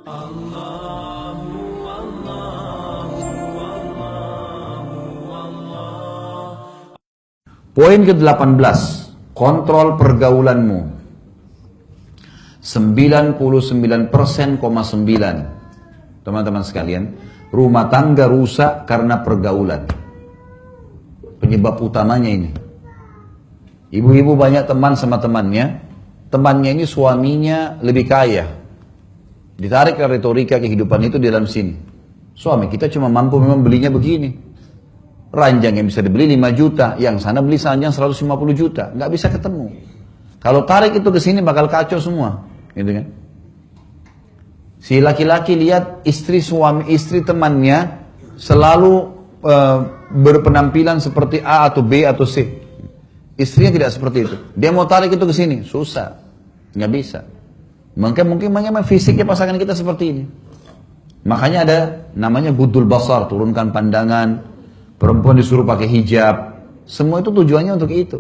Poin ke-18, kontrol pergaulanmu. 99,9%, teman-teman sekalian, rumah tangga rusak karena pergaulan. Penyebab utamanya ini. Ibu-ibu banyak teman sama temannya ini suaminya lebih kaya. Ditarik ke retorika kehidupan itu di dalam sini. Suami kita cuma mampu memang belinya begini. Ranjang yang bisa dibeli 5 juta, yang sana beli ranjang 150 juta, nggak bisa ketemu. Kalau tarik itu ke sini bakal kacau semua, gitu kan? Si laki-laki lihat istri temannya selalu berpenampilan seperti A atau B atau C. Istrinya tidak seperti itu. Dia mau tarik itu ke sini, susah, nggak bisa. Mungkin fisiknya pasangan kita seperti ini. Makanya ada namanya gudul basar, turunkan pandangan. Perempuan disuruh pakai hijab. Semua itu tujuannya untuk itu.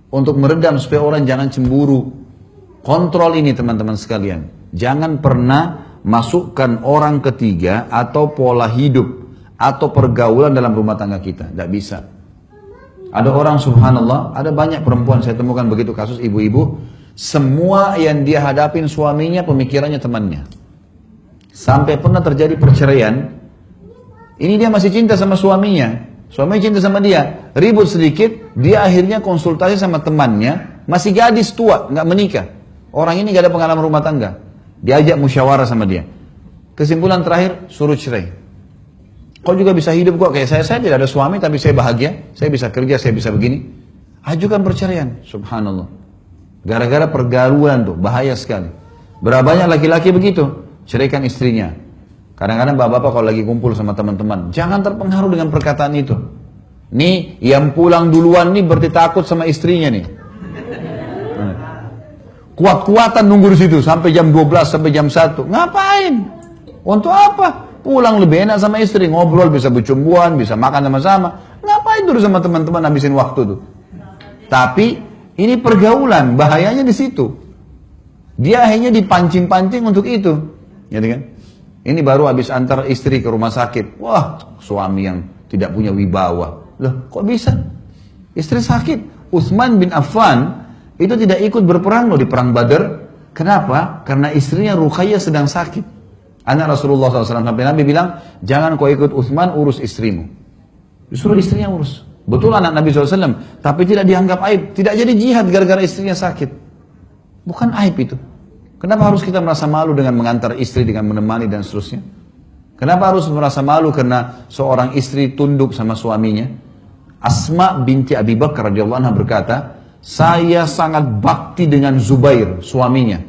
Untuk meredam supaya orang jangan cemburu. Kontrol ini teman-teman sekalian. Jangan pernah masukkan orang ketiga atau pola hidup atau pergaulan dalam rumah tangga kita. Tidak bisa. Ada orang subhanallah, ada banyak perempuan saya temukan begitu kasus ibu-ibu. Semua yang dia hadapin suaminya pemikirannya temannya. Sampai pernah terjadi perceraian. Ini dia masih cinta sama suaminya. Suaminya cinta sama dia. Ribut sedikit, dia akhirnya konsultasi sama temannya. Masih gadis tua, nggak menikah. Orang ini nggak ada pengalaman rumah tangga. Diajak musyawarah sama dia. Kesimpulan terakhir, suruh cerai. Kau juga bisa hidup kok kayak saya tidak ada suami tapi saya bahagia. Saya bisa kerja, saya bisa begini. Ajukan perceraian, subhanallah. Gara-gara pergaulan tuh, bahaya sekali. Berapa banyak laki-laki begitu, ceraikan istrinya. Kadang-kadang bapak-bapak kalau lagi kumpul sama teman-teman, jangan terpengaruh dengan perkataan itu. Nih, yang pulang duluan nih berarti takut sama istrinya nih. Kuat-kuatan nunggu di situ sampai jam 12 sampai jam 1. Ngapain? Untuk apa? Pulang lebih enak sama istri, ngobrol, bisa bercumbuan, bisa makan sama-sama. Ngapain dulu sama teman-teman habisin waktu tuh? Tapi ini pergaulan, bahayanya di situ. Dia akhirnya dipancing-pancing untuk itu, gitu kan? Ini baru habis antar istri ke rumah sakit. Wah, suami yang tidak punya wibawa. Loh, kok bisa? Istri sakit. Utsman bin Affan itu tidak ikut berperang loh di perang Badar. Kenapa? Karena istrinya Ruqayyah sedang sakit. Anak Rasulullah SAW sampai Nabi bilang, jangan kau ikut Utsman, urus istrimu. Disuruh istrinya urus. Betul anak Nabi SAW, tapi tidak dianggap aib. Tidak jadi jihad gara-gara istrinya sakit. Bukan aib itu. Kenapa harus kita merasa malu dengan mengantar istri, dengan menemani dan seterusnya? Kenapa harus merasa malu karena seorang istri tunduk sama suaminya? Asma binti Abi Bakar radhiyallahu anha berkata, saya sangat bakti dengan Zubair, suaminya.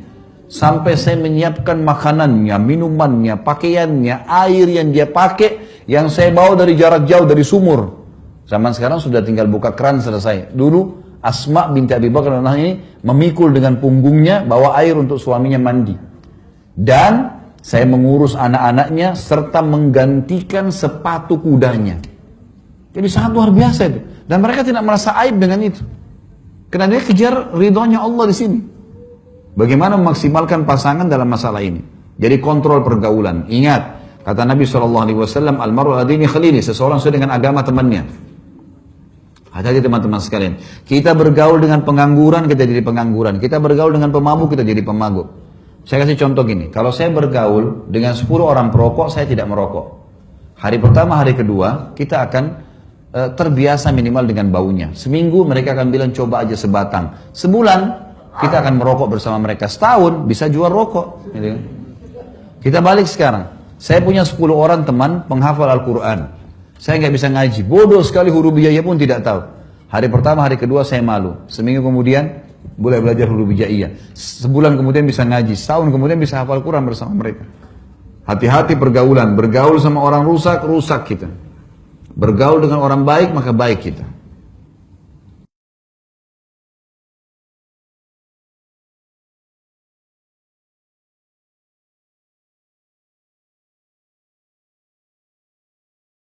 Sampai saya menyiapkan makanannya, minumannya, pakaiannya, air yang dia pakai, yang saya bawa dari jarak jauh, dari sumur. Zaman sekarang sudah tinggal buka keran selesai. Dulu Asma binti Abi Bakar ini memikul dengan punggungnya, bawa air untuk suaminya mandi. Dan saya mengurus anak-anaknya serta menggantikan sepatu kudanya. Jadi sangat luar biasa itu. Dan mereka tidak merasa aib dengan itu. Karena dia kejar ridhonya Allah di sini. Bagaimana memaksimalkan pasangan dalam masalah ini? Jadi kontrol pergaulan. Ingat, kata Nabi SAW, Al-mar'u adini khalili, seseorang sesuai dengan agama temannya. Hati-hati teman-teman sekalian. Kita bergaul dengan pengangguran, kita jadi pengangguran. Kita bergaul dengan pemabuk, kita jadi pemabuk. Saya kasih contoh gini. Kalau saya bergaul dengan 10 orang perokok, saya tidak merokok. Hari pertama, hari kedua, kita akan terbiasa minimal dengan baunya. Seminggu mereka akan bilang coba aja sebatang. Sebulan kita akan merokok bersama mereka. Setahun bisa jual rokok. Kita balik sekarang. Saya punya 10 orang teman penghafal Al-Quran. Saya nggak bisa ngaji, bodoh sekali huruf hijaiyah pun tidak tahu. Hari pertama, hari kedua saya malu. Seminggu kemudian boleh belajar huruf hijaiyah. Sebulan kemudian bisa ngaji, setahun kemudian bisa hafal Quran bersama mereka. Hati-hati pergaulan, bergaul sama orang rusak, rusak kita. Bergaul dengan orang baik, maka baik kita.